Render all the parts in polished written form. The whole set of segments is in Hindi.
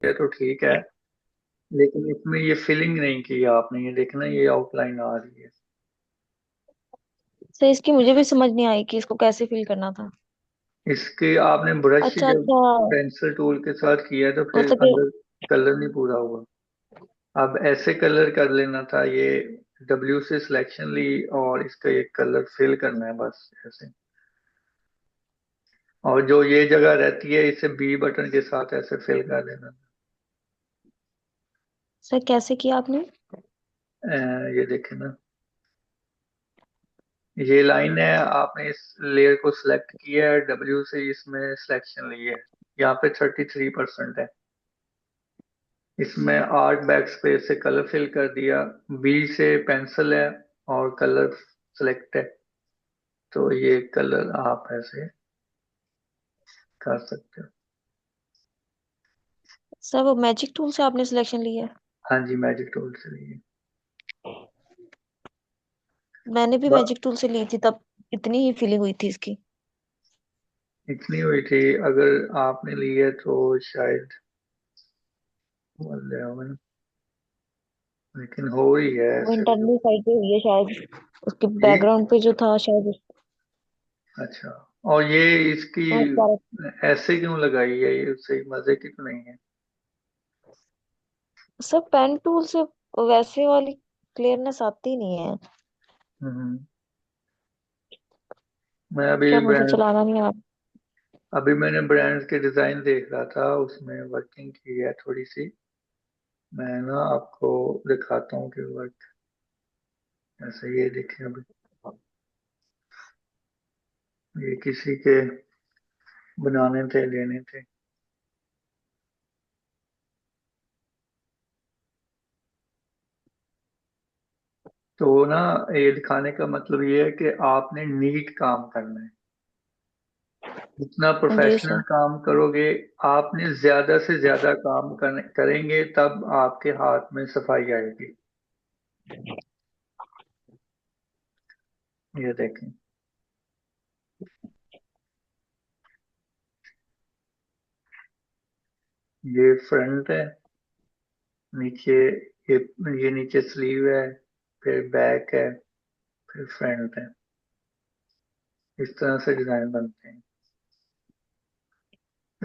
ये तो ठीक है, लेकिन इसमें ये फिलिंग नहीं की आपने, ये देखना ये आउटलाइन आ रही है। सर इसकी मुझे भी समझ नहीं आई कि इसको कैसे फिल करना था। इसके आपने ब्रश अच्छा जब अच्छा। पेंसिल टूल के साथ किया तो फिर मतलब ये अंदर कलर नहीं पूरा हुआ। अब ऐसे कलर कर लेना था ये, डब्ल्यू से सिलेक्शन ली और इसका ये कलर फिल करना है बस ऐसे। और जो ये जगह रहती है इसे बी बटन के साथ ऐसे फिल कर देना। सर कैसे किया आपने? ये देखे ना, ये लाइन है, आपने इस लेयर को सिलेक्ट किया है, डब्ल्यू से इसमें सिलेक्शन ली है, यहाँ पे 33% है। इसमें आर्ट बैक स्पेस से कलर फिल कर दिया, बी से पेंसिल है और कलर सेलेक्ट है। तो ये कलर आप ऐसे कर सकते हो। सर वो मैजिक टूल से आपने सिलेक्शन लिया है? हाँ जी, मैजिक टूल से लिए। मैंने भी ब- मैजिक टूल से ली थी, तब इतनी ही फीलिंग हुई थी इसकी। इतनी हुई थी, अगर आपने ली है तो शायद बोल रहे होंगे ना, लेकिन हो रही है वो ऐसे भी। इंटरनल साइड पे हुई है शायद, उसके जी। बैकग्राउंड पे जो था शायद। अच्छा, और ये इसकी बहुत सारा। ऐसे क्यों लगाई है, ये सही मजे की तो नहीं है। सर पेन टूल से वैसे वाली क्लियरनेस आती नहीं है। हम्म। मैं अभी क्या मुझे ब्रांड चलाना नहीं आता। अभी मैंने ब्रांड के डिजाइन देख रहा था, उसमें वर्किंग की है थोड़ी सी। मैं ना आपको दिखाता हूँ कि वर्क ऐसे, ये देखिए अभी, ये किसी के बनाने थे, लेने थे। तो ना, ये दिखाने का मतलब ये है कि आपने नीट काम करना है। जितना जी प्रोफेशनल सर। काम करोगे, आपने ज्यादा से ज्यादा काम करेंगे तब आपके हाथ में सफाई आएगी। ये देखें, ये फ्रंट है, नीचे ये नीचे स्लीव है, फिर बैक है, फिर फ्रंट है। इस तरह से डिजाइन बनते हैं।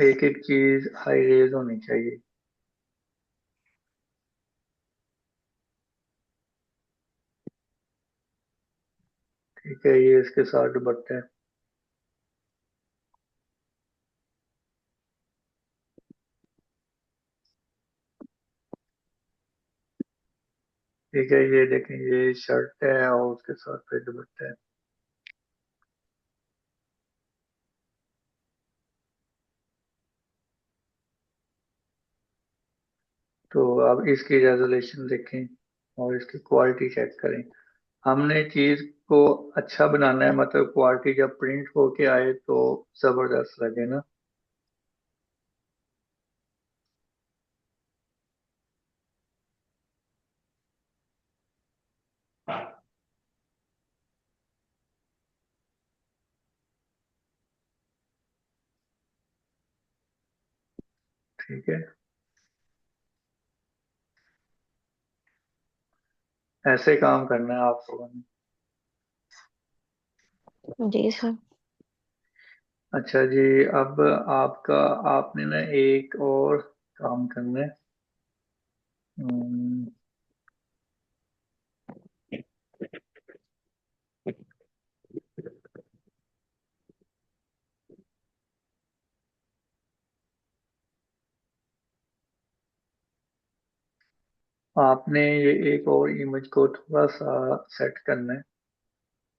एक एक चीज हाई रेज होनी चाहिए। ठीक है, ये इसके साथ दुपट्टा है। ठीक है, ये देखें, ये शर्ट है और उसके साथ फिर दुपट्टा है। तो अब इसकी रेजोल्यूशन देखें और इसकी क्वालिटी चेक करें। हमने चीज को अच्छा बनाना है, मतलब क्वालिटी जब प्रिंट होके आए तो जबरदस्त लगे ना। ठीक है, ऐसे काम करना है आप लोगों ने। जी सर। अच्छा जी, अब आपका आपने ना एक और काम करना है। हम्म, आपने ये एक और इमेज को थोड़ा सा सेट करना है।